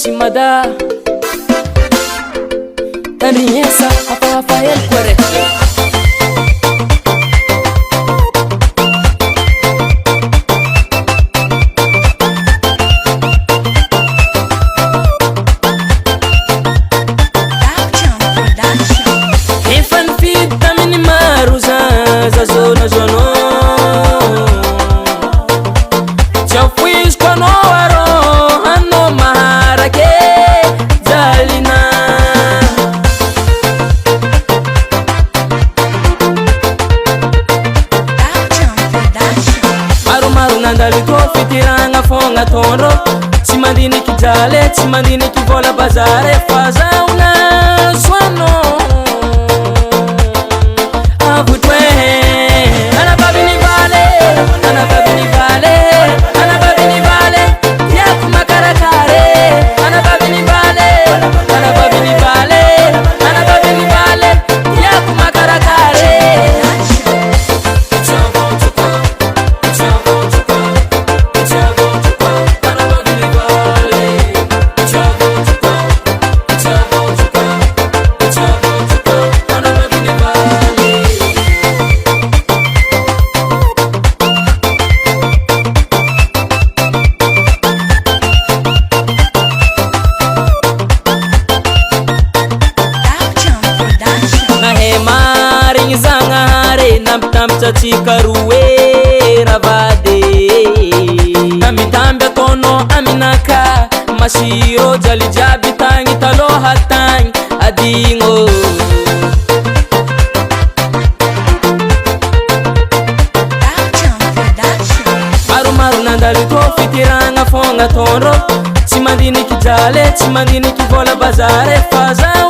simada tandrignesa hafahafaely koa raiky efa nifidy taminy maro zazona zono tsy afoiziko anao arô anao maharake jalina maromaro nandaliko fitiragna fogna tondro tsy mandiniky jaly tsy mandiniky vola bazary fa zaona soano avotwe anababini vale anababini vale anababini vale yaku makarakare anababini vale anababini vale anababini vale yaku makarakare tsikaroe ravade tamitamby ataonao aminaka masiro jaly jiaby tagny taloha tagny adigno maromaro nandaliko fitiragna fogna tondro tsy mandiniky jaly tsy mandiniky vola bazary fa zaho